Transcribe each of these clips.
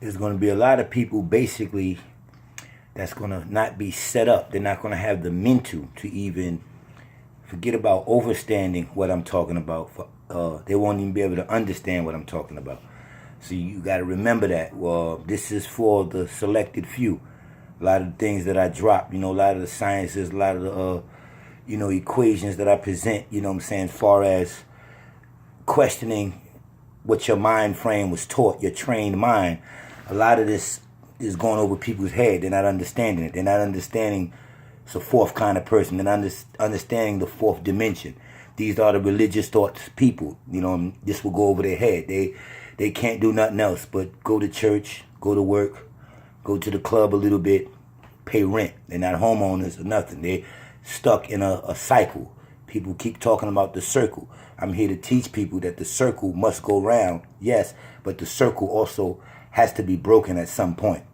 there's going to be a lot of people basically that's going to not be set up. They're not going to have the mental to even forget about understanding what I'm talking about. They won't even be able to understand what I'm talking about. So you got to remember that. Well, this is for the selected few. A lot of the things that I drop, a lot of the sciences, a lot of the, equations that I present, what I'm saying, as far as questioning what your mind frame was taught, your trained mind. A lot of this is going over people's head. They're not understanding it. They're not understanding it's a fourth kind of person. They're not understanding the fourth dimension. These are the religious thoughts people. This will go over their head. They can't do nothing else but go to church, go to work, go to the club a little bit, pay rent. They're not homeowners or nothing. They're stuck in a cycle. People keep talking about the circle. I'm here to teach people that the circle must go round, yes, but the circle also has to be broken at some point.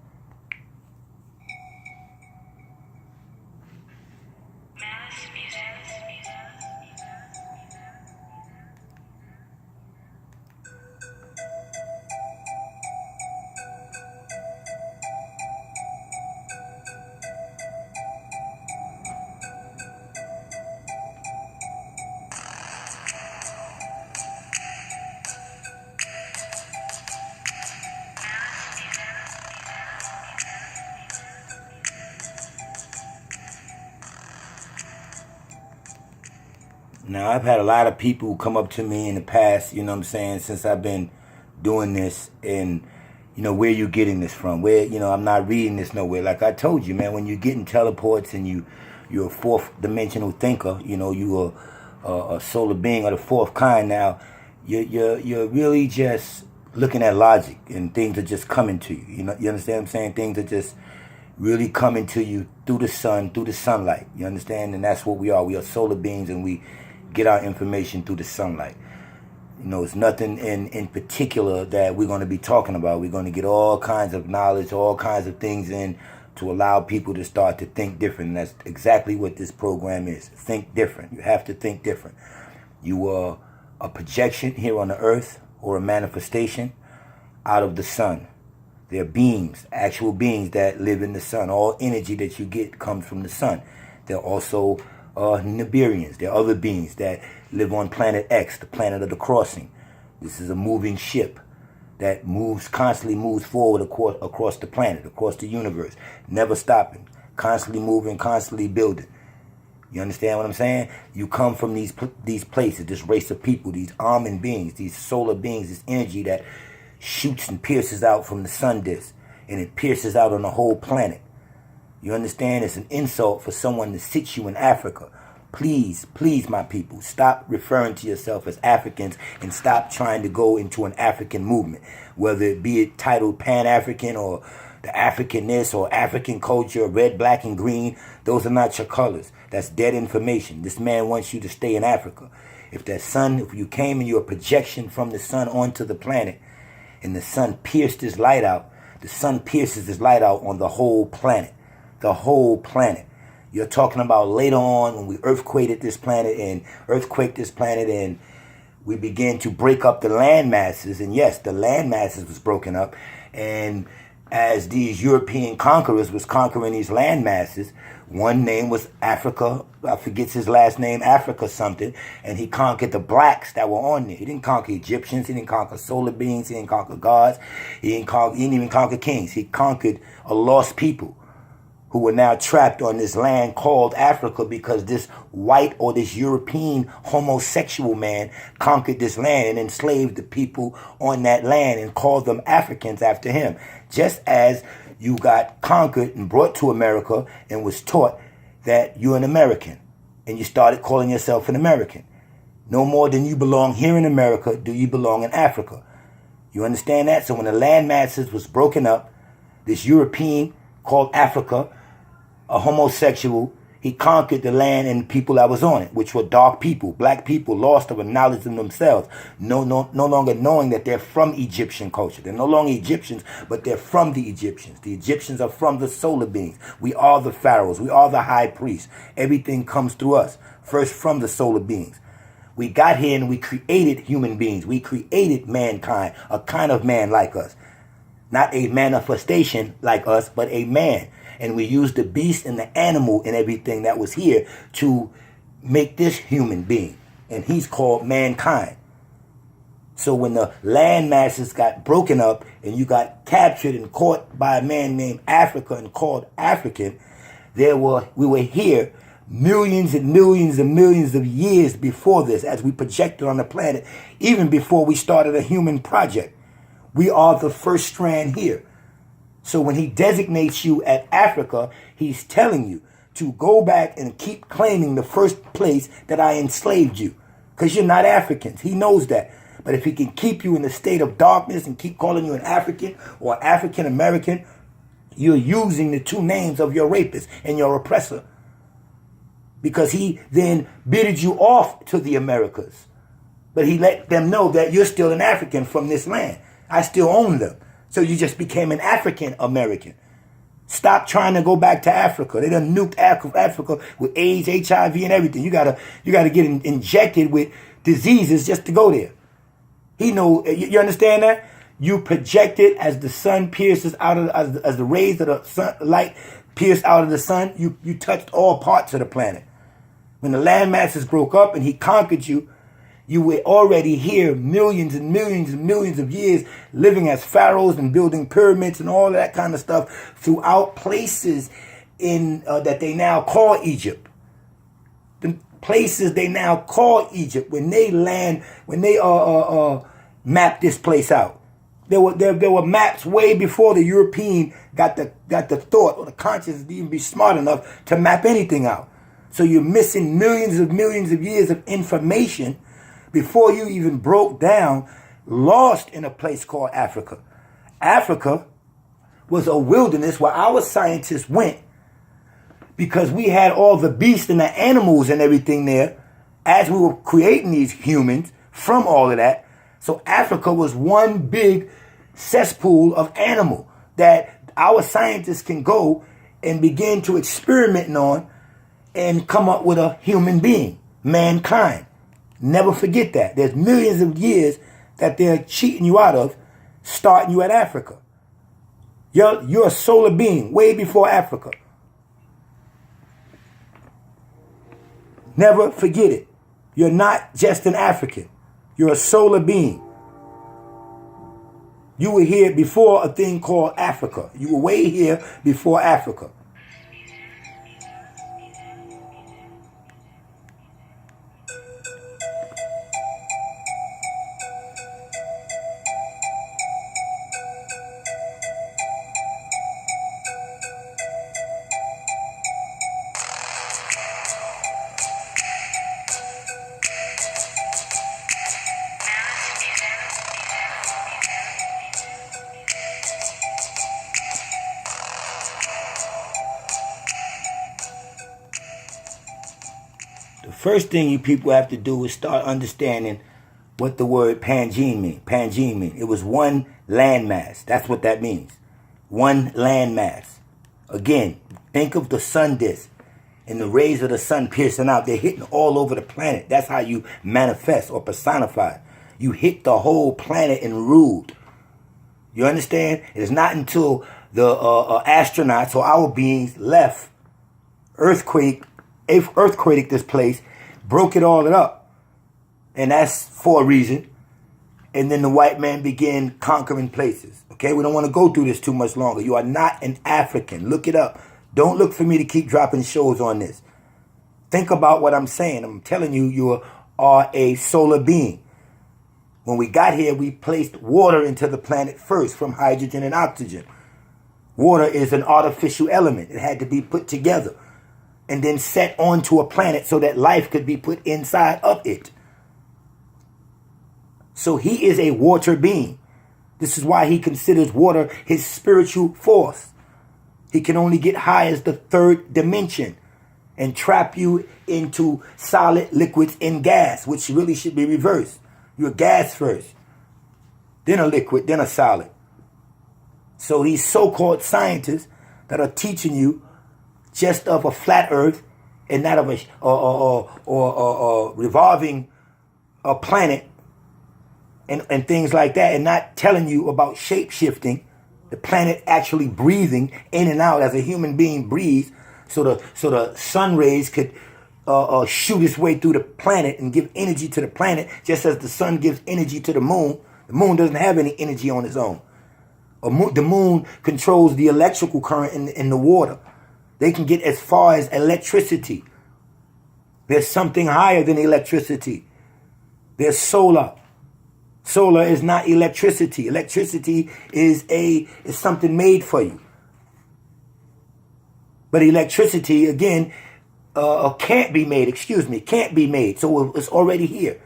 Now, I've had a lot of people come up to me in the past, since I've been doing this, and, where you getting this from? Where, I'm not reading this nowhere. Like I told you, man, when you're getting teleports and you're a fourth dimensional thinker, you're a solar being of the fourth kind now, you're really just looking at logic, and things are just coming to you. You understand what I'm saying? Things are just really coming to you through the sun, through the sunlight. You understand? And that's what we are. We are solar beings, and we get our information through the sunlight. It's nothing in particular that we're going to be talking about. We're going to get all kinds of knowledge, all kinds of things in to allow people to start to think different. And that's exactly what this program is. Think different. You have to think different. You are a projection here on the earth, or a manifestation out of the sun. They're beings, actual beings that live in the sun. All energy that you get comes from the sun. They're also Nibirians. There are other beings that live on planet X, the planet of the crossing. This is a moving ship that constantly moves forward across the planet, across the universe, never stopping, constantly moving, constantly building. You understand what I'm saying? You come from these places, this race of people, these almond beings, these solar beings, this energy that shoots and pierces out from the sun disk, and it pierces out on the whole planet. You understand? It's an insult for someone to sit you in Africa. Please, my people, stop referring to yourself as Africans and stop trying to go into an African movement, whether it be it titled Pan-African or the Africanness or African culture, red, black, and green. Those are not your colors. That's dead information. This man wants you to stay in Africa. If you came and you're a projection from the sun onto the planet, and the sun pierced his light out, the sun pierces his light out on the whole planet. The whole planet. You're talking about later on when we earthquaked this planet and we began to break up the land masses. And yes, the land masses was broken up. And as these European conquerors was conquering these land masses, one name was Africa, I forget his last name, Africa something, and he conquered the blacks that were on there. He didn't conquer Egyptians, he didn't conquer solar beings, he didn't conquer gods, he didn't even conquer kings. He conquered a lost people who were now trapped on this land called Africa because this white or this European homosexual man conquered this land and enslaved the people on that land and called them Africans after him. Just as you got conquered and brought to America and was taught that you're an American and you started calling yourself an American. No more than you belong here in America do you belong in Africa. You understand that? So when the land masses was broken up, this European called Africa, a homosexual, he conquered the land and the people that was on it, which were dark people, black people, lost of a knowledge of themselves, no longer knowing that they're from Egyptian culture. They're no longer Egyptians, but they're from the Egyptians. The Egyptians are from the solar beings. We are the pharaohs. We are the high priests. Everything comes through us, first from the solar beings. We got here and we created human beings. We created mankind, a kind of man like us. Not a manifestation like us, but a man. And we use the beast and the animal and everything that was here to make this human being. And he's called mankind. So when the land masses got broken up and you got captured and caught by a man named Africa and called African, we were here millions and millions and millions of years before this, as we projected on the planet, even before we started a human project. We are the first strand here. So when he designates you at Africa, he's telling you to go back and keep claiming the first place that I enslaved you, because you're not Africans. He knows that. But if he can keep you in the state of darkness and keep calling you an African or African American, you're using the two names of your rapist and your oppressor. Because he then bidded you off to the Americas. But he let them know that you're still an African from this land. I still own them. So you just became an African American. Stop trying to go back to Africa. They done nuked Africa with AIDS, HIV, and everything. You gotta get injected with diseases just to go there. He know. You understand that? You projected as the sun pierces out of as the rays of the sun, light pierce out of the sun. You touched all parts of the planet. When the land masses broke up and he conquered you, you were already here millions and millions and millions of years, living as pharaohs and building pyramids and all that kind of stuff throughout places in that they now call Egypt. The places they now call Egypt, when they mapped this place out. There were maps way before the European got the thought or the consciousness to even be smart enough to map anything out. So you're missing millions of years of information before you even broke down, lost in a place called Africa. Africa was a wilderness where our scientists went because we had all the beasts and the animals and everything there as we were creating these humans from all of that. So Africa was one big cesspool of animal that our scientists can go and begin to experiment on and come up with a human being, mankind. Never forget that. There's millions of years that they're cheating you out of, starting you at Africa. You're a solar being way before Africa. Never forget it. You're not just an African. You're a solar being. You were here before a thing called Africa. You were way here before Africa. First thing you people have to do is start understanding what the word Pangene means. Pangene means it was one landmass. That's what that means. One landmass. Again, think of the sun disk and the rays of the sun piercing out. They're hitting all over the planet. That's how you manifest or personify. You hit the whole planet and ruled. You understand? It's not until the astronauts or our beings left earthquake this place, broke it all up. And that's for a reason. And then the white man began conquering places. Okay, we don't want to go through this too much longer. You are not an African. Look it up. Don't look for me to keep dropping shows on this. Think about what I'm saying. I'm telling you, you are a solar being. When we got here, we placed water into the planet first from hydrogen and oxygen. Water is an artificial element. It had to be put together and then set onto a planet so that life could be put inside of it. So he is a water being. This is why he considers water his spiritual force. He can only get high as the third dimension and trap you into solid, liquids, and gas, which really should be reversed. You're gas first, then a liquid, then a solid. So these so-called scientists that are teaching you just of a flat earth and not of a revolving planet and things like that, and not telling you about shape-shifting The planet actually breathing in and out as a human being breathes, so the sun rays could shoot its way through the planet and give energy to the planet, just as the sun gives energy to the moon. The moon doesn't have any energy on its own. The moon controls the electrical current in the water. They can get as far as electricity. There's something higher than electricity. There's solar. Solar is not electricity. Electricity is something made for you. But electricity, again, can't be made. Can't be made. So it's already here.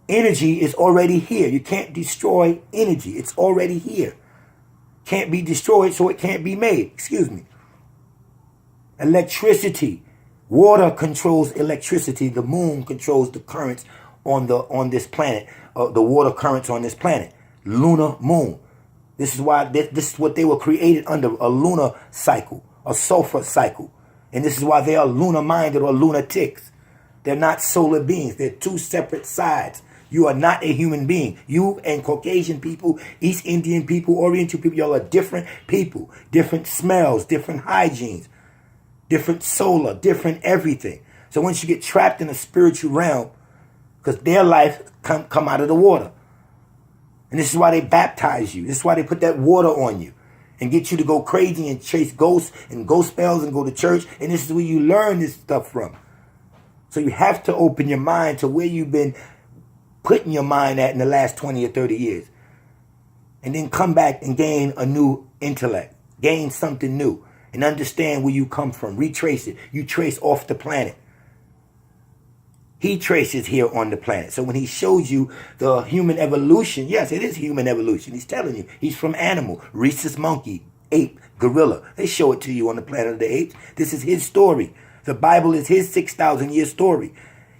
Energy is already here. You can't destroy energy. It's already here. Can't be destroyed, so it can't be made. Electricity. Water controls electricity. The moon controls the currents on this planet. The water currents on this planet. Lunar moon. This is why this is what they were created under, a lunar cycle, a sulfur cycle. And this is why they are lunar minded or lunatics. They're not solar beings. They're two separate sides. You are not a human being. You and Caucasian people, East Indian people, Oriental people, y'all are different people. Different smells, different hygienes, different solar, different everything. So once you get trapped in a spiritual realm, because their life come out of the water. And this is why they baptize you. This is why they put that water on you and get you to go crazy and chase ghosts and ghost spells and go to church. And this is where you learn this stuff from. So you have to open your mind to where you've been putting your mind at in the last 20 or 30 years. And then come back and gain a new intellect. Gain something new. And understand where you come from. Retrace it. You trace off the planet. He traces here on the planet. So when he shows you the human evolution, yes, it is human evolution. He's telling you. He's from animal. Rhesus monkey, ape, gorilla. They show it to you on the planet of the apes. This is his story. The Bible is his 6,000-year story.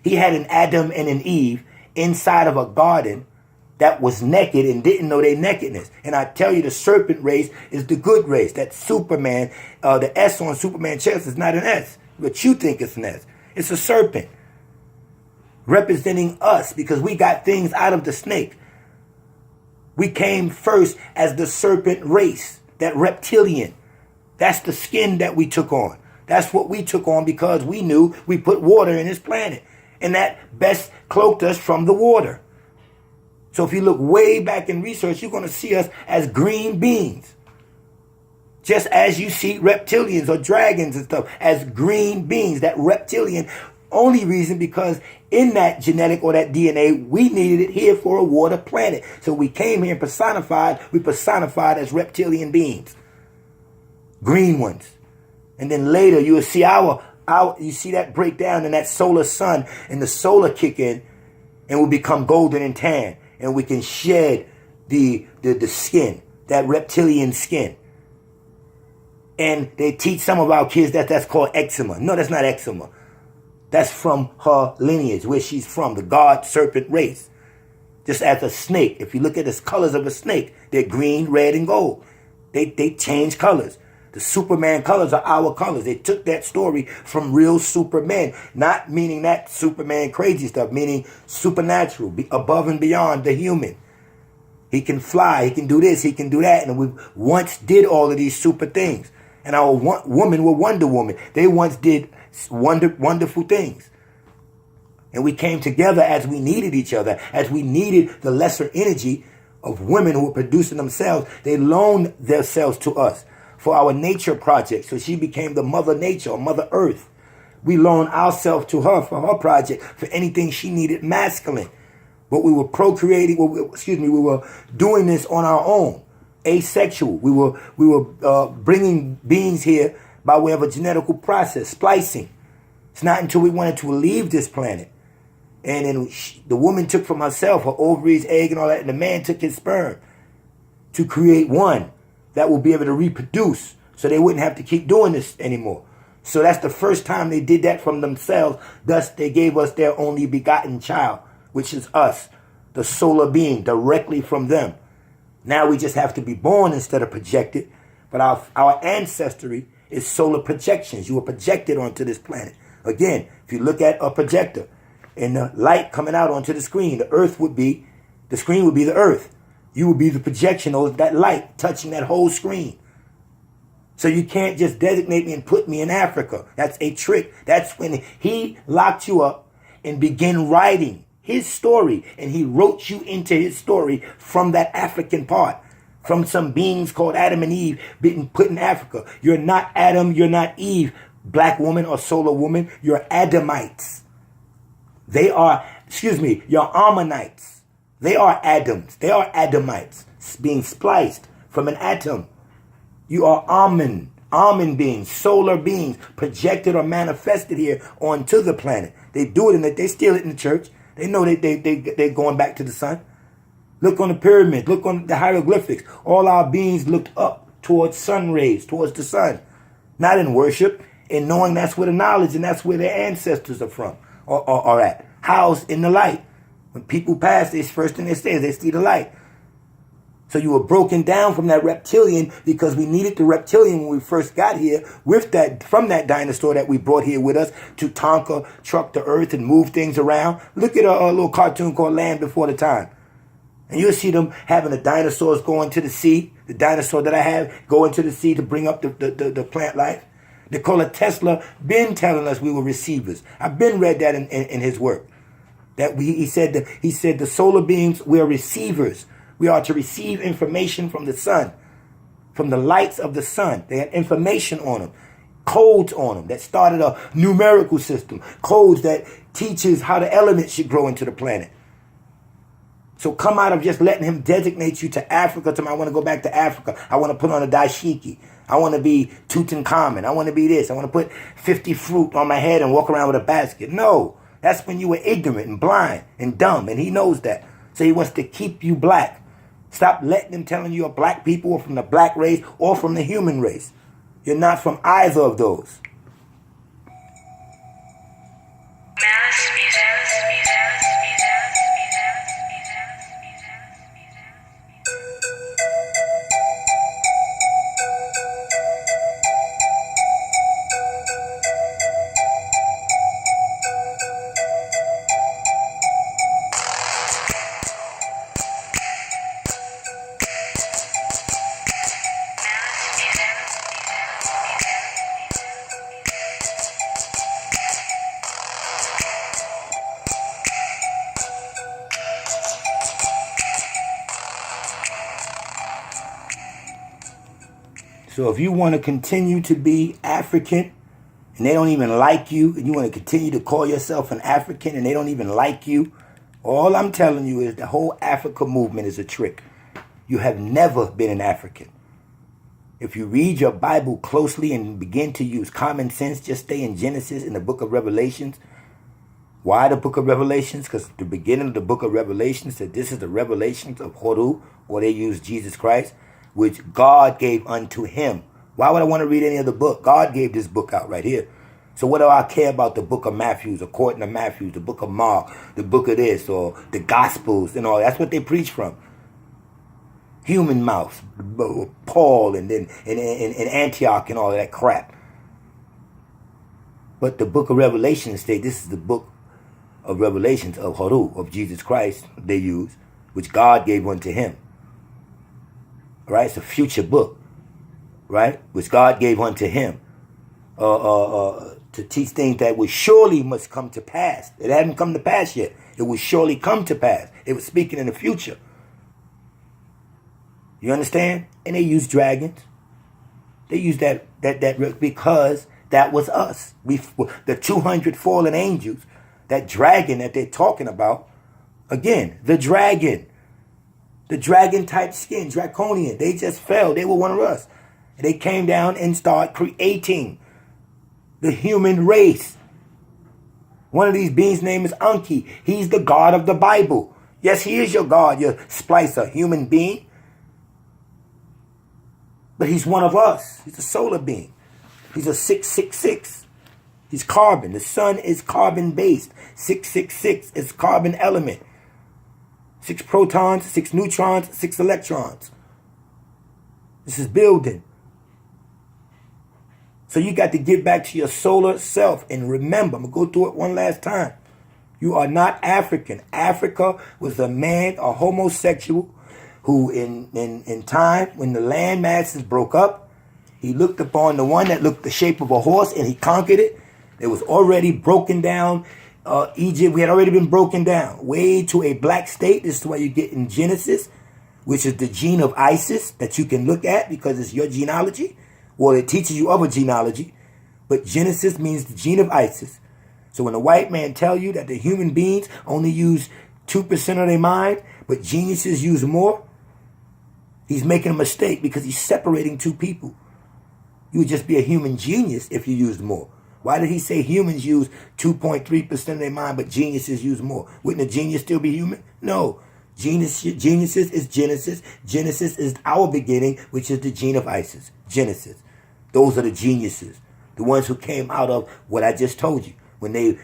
He had an Adam and an Eve inside of a garden that was naked and didn't know their nakedness. And I tell you, the serpent race is the good race. That Superman, the S on Superman's chest is not an S. But you think it's an S. It's a serpent. Representing us, because we got things out of the snake. We came first as the serpent race, that reptilian. That's the skin that we took on. That's what we took on because we knew we put water in this planet. And that best cloaked us from the water. So if you look way back in research, you're going to see us as green beings. Just as you see reptilians or dragons and stuff as green beings, that reptilian. Only reason because in that genetic or that DNA, we needed it here for a water planet. So we came here and personified. We personified as reptilian beings. Green ones. And then later you will see you see that break down in that solar sun and the solar kick in and we become golden and tan. And we can shed the skin, that reptilian skin. And they teach some of our kids that's called eczema. No, that's not eczema. That's from her lineage, where she's from, the god serpent race. Just as a snake, if you look at the colors of a snake, they're green, red, and gold. They change colors. The Superman colors are our colors. They took that story from real Superman, not meaning that Superman crazy stuff, meaning supernatural, above and beyond the human. He can fly, he can do this, he can do that, and we once did all of these super things. And our women were Wonder Woman. They once did wonderful things. And we came together as we needed each other, as we needed the lesser energy of women who were producing themselves. They loaned themselves to us for our nature project. So she became the Mother Nature or Mother Earth. We loaned ourselves to her for her project, for anything she needed masculine. But we were procreating, we were doing this on our own, asexual. We were bringing beings here by way of a genetical process, splicing. It's not until we wanted to leave this planet. And then the woman took from herself her ovaries, egg, and all that, and the man took his sperm to create one that will be able to reproduce so they wouldn't have to keep doing this anymore. So that's the first time they did that from themselves. Thus, they gave us their only begotten child, which is us, the solar being, directly from them. Now we just have to be born instead of projected. But our ancestry is solar projections. You were projected onto this planet. Again, if you look at a projector and the light coming out onto the screen, the screen would be the earth. You will be the projection of that light touching that whole screen. So you can't just designate me and put me in Africa. That's a trick. That's when he locked you up and began writing his story. And he wrote you into his story from that African part. From some beings called Adam and Eve being put in Africa. You're not Adam, you're not Eve, black woman or solar woman. You're Adamites. They are, you're Ammonites. They are Adams. They are Adamites being spliced from an atom. You are almond beings, solar beings, projected or manifested here onto the planet. They do it they steal it in the church. They know they're going back to the sun. Look on the pyramids. Look on the hieroglyphics. All our beings looked up towards sun rays, towards the sun. Not in worship, in knowing that's where the knowledge and that's where their ancestors are from or are at. Housed in the light. When people pass, the first thing they say is they see the light. So you were broken down from that reptilian because we needed the reptilian when we first got here from that dinosaur that we brought here with us to truck the earth and move things around. Look at a little cartoon called Land Before the Time. And you'll see them having the dinosaurs going to the sea. The dinosaur that I have going to the sea to bring up the plant life. Nikola Tesla been telling us we were receivers. I've been read that in his work. He said the solar beings, we are receivers. We are to receive information from the sun, from the lights of the sun. They had information on them, codes on them that started a numerical system, codes that teaches how the elements should grow into the planet. So come out of just letting him designate you to Africa. I want to go back to Africa. I want to put on a dashiki. I want to be Tutankhamun. I want to be this. I want to put 50 fruit on my head and walk around with a basket. No, that's when you were ignorant and blind and dumb, and he knows that. So he wants to keep you black. Stop letting them telling you are black people or from the black race or from the human race. You're not from either of those. So if you want to continue to be African and they don't even like you, and you want to continue to call yourself an African and they don't even like you, all I'm telling you is the whole Africa movement is a trick. You have never been an African. If you read your Bible closely and begin to use common sense, just stay in Genesis in the book of Revelations. Why the book of Revelations? Because the beginning of the book of Revelations said this is the revelations of Horu, or they use Jesus Christ, which God gave unto him. Why would I want to read any other book? God gave this book out right here. So what do I care about the book of Matthew, according to Matthew, the book of Mark, the book of this, or the Gospels and all? That's what they preach from. Human mouths, Paul and then in Antioch and all that crap. But the book of Revelation state this is the book of Revelations of Horu, of Jesus Christ, they use, which God gave unto him. Right? It's a future book, right? Which God gave unto him to teach things that would surely must come to pass. It hadn't come to pass yet. It will surely come to pass. It was speaking in the future. You understand? And they use dragons. They use that because that was us. The 200 fallen angels, that dragon that they're talking about. Again, the dragon type skin, draconian. They just fell. They were one of us. And they came down and started creating the human race. One of these beings' name is Anki. He's the God of the Bible. Yes, he is your God, your splicer, human being. But he's one of us. He's a solar being. He's a 666. He's carbon. The sun is carbon-based. 666 is carbon element. 6 protons, 6 neutrons, 6 electrons. This is building. So you got to get back to your solar self. And remember, I'm going to go through it one last time. You are not African. Africa was a man, a homosexual, who in time, when the land masses broke up, he looked upon the one that looked the shape of a horse and he conquered it. It was already broken down. Egypt, we had already been broken down way to a black state. This is why you get in Genesis, which is the gene of Isis that you can look at because it's your genealogy. Well, it teaches you of a genealogy, but Genesis means the gene of Isis. So when a white man tell you that the human beings only use 2% of their mind, but geniuses use more, he's making a mistake because he's separating two people. You would just be a human genius if you used more. Why did he say humans use 2.3% of their mind, but geniuses use more? Wouldn't a genius still be human? No. Genesis is Genesis. Genesis is our beginning, which is the gene of Isis. Genesis. Those are the geniuses. The ones who came out of what I just told you. When they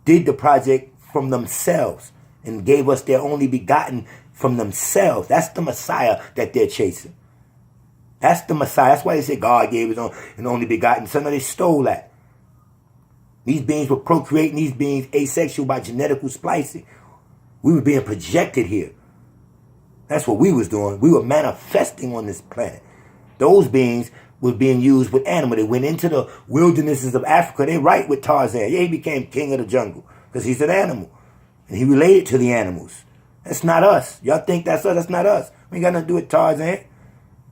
did the project from themselves and gave us their only begotten from themselves. That's the Messiah that they're chasing. That's the Messiah. That's why they say God gave his only begotten son. They stole that. These beings were procreating, these beings asexual by genetical splicing. We were being projected here. That's what we was doing. We were manifesting on this planet. Those beings were being used with animals. They went into the wildernesses of Africa. They right with Tarzan. Yeah, he became king of the jungle because he's an animal. And he related to the animals. That's not us. Y'all think that's us? That's not us. We ain't got nothing to do with Tarzan.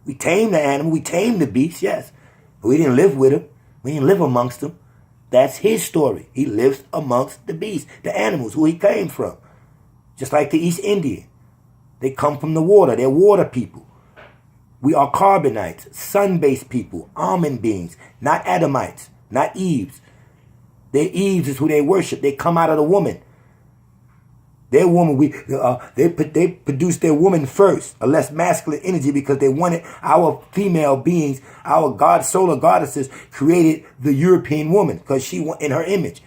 We tamed the animal. We tamed the beast, yes. But we didn't live with him. We didn't live amongst them. That's his story. He lives amongst the beast, the animals, who he came from. Just like the East Indian. They come from the water. They're water people. We are carbonites, sun-based people, almond beings, not Adamites, not Eves. Their Eves is who they worship. They come out of the woman. Their woman, they produced their woman first, a less masculine energy, because they wanted our female beings, our solar goddesses, created the European woman because she, in her image,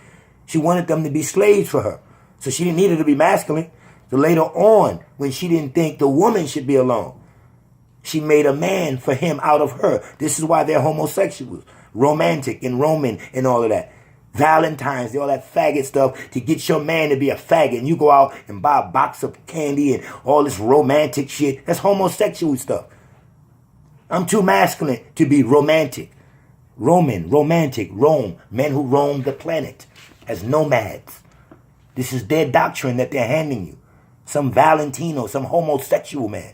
she wanted them to be slaves for her. So she didn't need her to be masculine. So later on, when she didn't think the woman should be alone, she made a man for him out of her. This is why they're homosexuals, romantic and Roman and all of that. Valentine's, all that faggot stuff to get your man to be a faggot. And you go out and buy a box of candy and all this romantic shit. That's homosexual stuff. I'm too masculine to be romantic. Roman, romantic, Rome, men who roam the planet as nomads. This is their doctrine that they're handing you. Some Valentino, some homosexual man.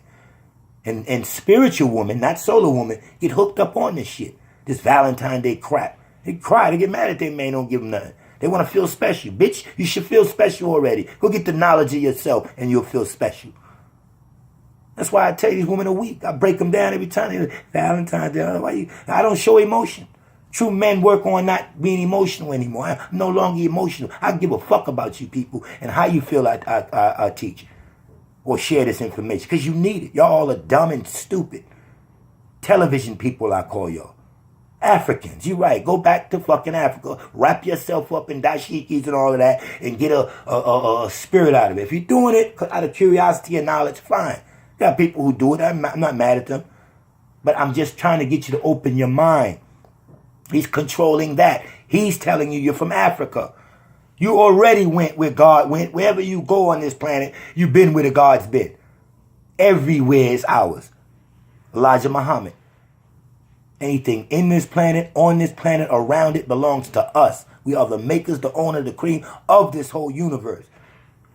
And spiritual women, not solar women, get hooked up on this shit. This Valentine Day crap. They cry. They get mad at their man. Don't give them nothing. They want to feel special. Bitch, you should feel special already. Go get the knowledge of yourself and you'll feel special. That's why I tell you these women are weak. I break them down every time. Valentine's Day. I don't show emotion. True men work on not being emotional anymore. I'm no longer emotional. I give a fuck about you people and how you feel I teach or share this information because you need it. Y'all all are dumb and stupid. Television people, I call y'all. Africans, you're right. Go back to fucking Africa. Wrap yourself up in dashikis and all of that and get a spirit out of it. If you're doing it out of curiosity and knowledge, fine. There are people who do it. I'm not mad at them. But I'm just trying to get you to open your mind. He's controlling that. He's telling you you're from Africa. You already went where God went. Wherever you go on this planet, you've been where the God's been. Everywhere is ours. Elijah Muhammad. Anything in this planet, on this planet, around it belongs to us. We are the makers, the owner, the cream of this whole universe.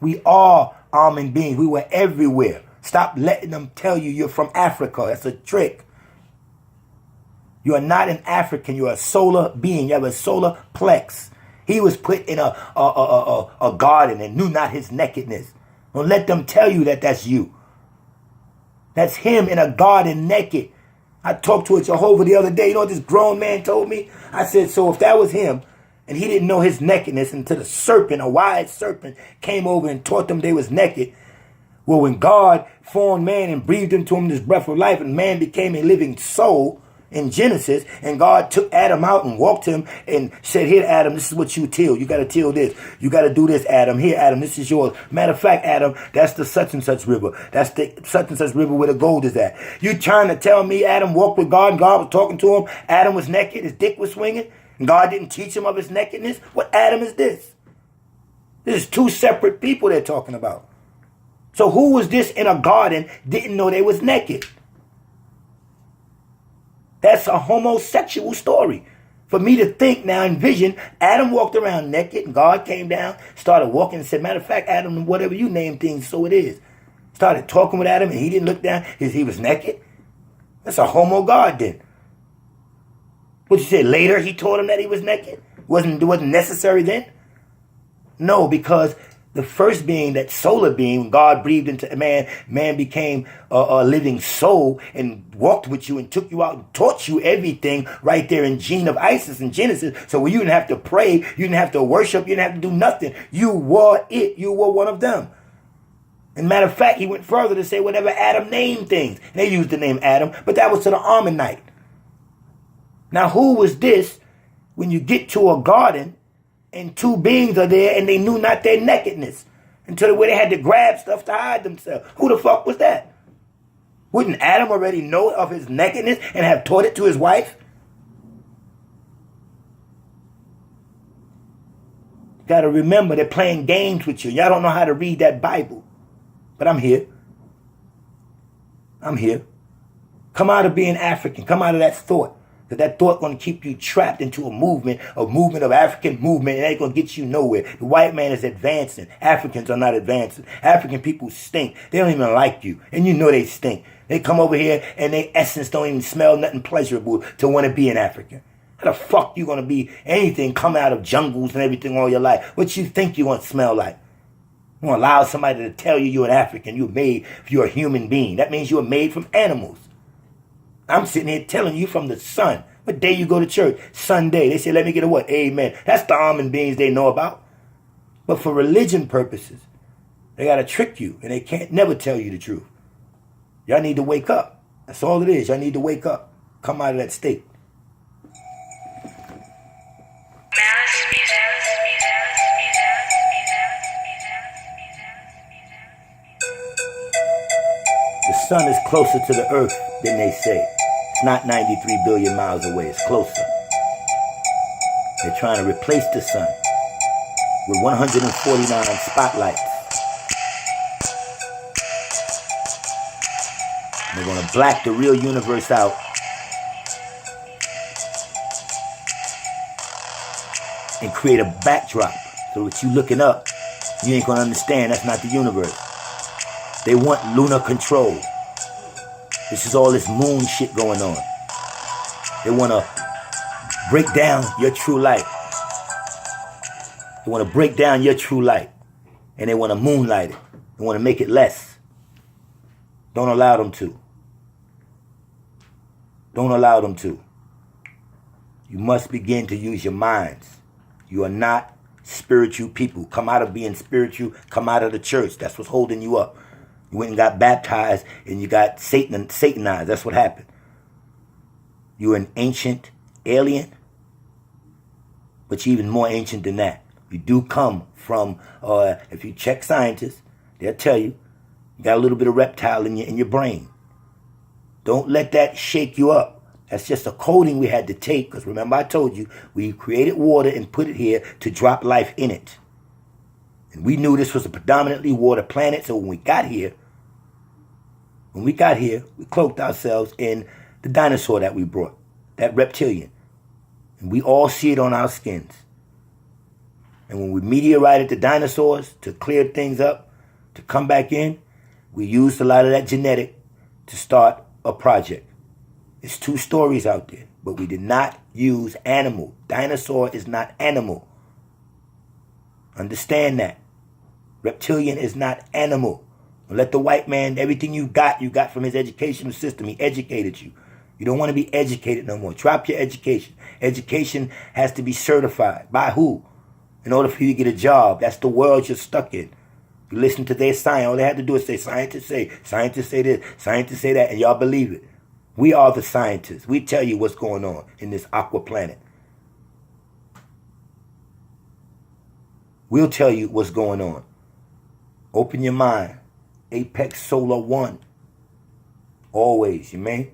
We are almond beings. We were everywhere. Stop letting them tell you you're from Africa. That's a trick. You are not an African. You're a solar being. You have a solar plex. He was put in a garden and knew not his nakedness. Don't let them tell you that that's you. That's him in a garden naked. I talked to a Jehovah the other day. You know what this grown man told me? I said, so if that was him and he didn't know his nakedness until the serpent, a wise serpent, came over and taught them they was naked. Well, when God formed man and breathed into him this breath of life and man became a living soul in Genesis, and God took Adam out and walked him and said, here, Adam, this is what you till. You got to till this. You got to do this, Adam. Here, Adam, this is yours. Matter of fact, Adam, that's the such and such river. That's the such and such river where the gold is at. You trying to tell me Adam walked with God and God was talking to him? Adam was naked. His dick was swinging. And God didn't teach him of his nakedness? What Adam is this? This is two separate people they're talking about. So who was this in a garden didn't know they was naked? That's a homosexual story. For me to think now, envision, Adam walked around naked and God came down, started walking and said, matter of fact, Adam, whatever you name things, so it is. Started talking with Adam and he didn't look down because he was naked. That's a homo God then. What you say, later he told him that he was naked? It wasn't necessary then? No, because the first being, that solar being, God breathed into man, man became a living soul and walked with you and took you out and taught you everything right there in Gene of Isis and Genesis. So when you didn't have to pray, you didn't have to worship, you didn't have to do nothing. You were it. You were one of them. And matter of fact, he went further to say whatever Adam named things. And they used the name Adam, but that was to the Ammonite. Now who was this when you get to a garden and two beings are there and they knew not their nakedness until where they had to grab stuff to hide themselves? Who the fuck was that? Wouldn't Adam already know of his nakedness and have taught it to his wife? You got to remember, they're playing games with you. Y'all don't know how to read that Bible. But I'm here. I'm here. Come out of being African. Come out of that thought. Because that thought going to keep you trapped into a movement of African movement, and it ain't going to get you nowhere. The white man is advancing. Africans are not advancing. African people stink. They don't even like you. And you know they stink. They come over here and their essence don't even smell nothing pleasurable to want to be an African. How the fuck you going to be anything coming out of jungles and everything all your life? What you think you want to smell like? You want to allow somebody to tell you you're an African. You're a human being. That means you were made from animals. I'm sitting here telling you from the sun. What day you go to church? Sunday. They say, let me get a what? Amen. That's the almond beans they know about. But for religion purposes, they got to trick you. And they can't never tell you the truth. Y'all need to wake up. That's all it is. Y'all need to wake up. Come out of that state. The sun is closer to the earth than they say. It's not 93 billion miles away. It's closer. They're trying to replace the sun with 149 spotlights. And they're going to black the real universe out. And create a backdrop. So that you looking up, you ain't going to understand that's not the universe. They want lunar control. This is all this moon shit going on. They want to break down your true light. They want to break down your true light. And they want to moonlight it. They want to make it less. Don't allow them to. Don't allow them to. You must begin to use your minds. You are not spiritual people. Come out of being spiritual. Come out of the church. That's what's holding you up. You went and got baptized and you got Satanized. That's what happened. You're an ancient alien, but you're even more ancient than that. You do come from, if you check scientists, they'll tell you, you got a little bit of reptile in your brain. Don't let that shake you up. That's just a coding we had to take, because remember I told you, we created water and put it here to drop life in it. And we knew this was a predominantly water planet, so when we got here, we cloaked ourselves in the dinosaur that we brought, that reptilian. And we all see it on our skins. And when we meteorited the dinosaurs to clear things up, to come back in, we used a lot of that genetic to start a project. It's 2 stories out there, but we did not use animal. Dinosaur is not animal. Understand that. Reptilian is not animal. Let the white man, everything you got from his educational system. He educated you. You don't want to be educated no more. Drop your education. Education has to be certified. By who? In order for you to get a job. That's the world you're stuck in. You listen to their science. All they have to do is say, scientists say this, scientists say that, and y'all believe it. We are the scientists. We tell you what's going on in this aqua planet. We'll tell you what's going on. Open your mind. Apex Solar One. Always, you may.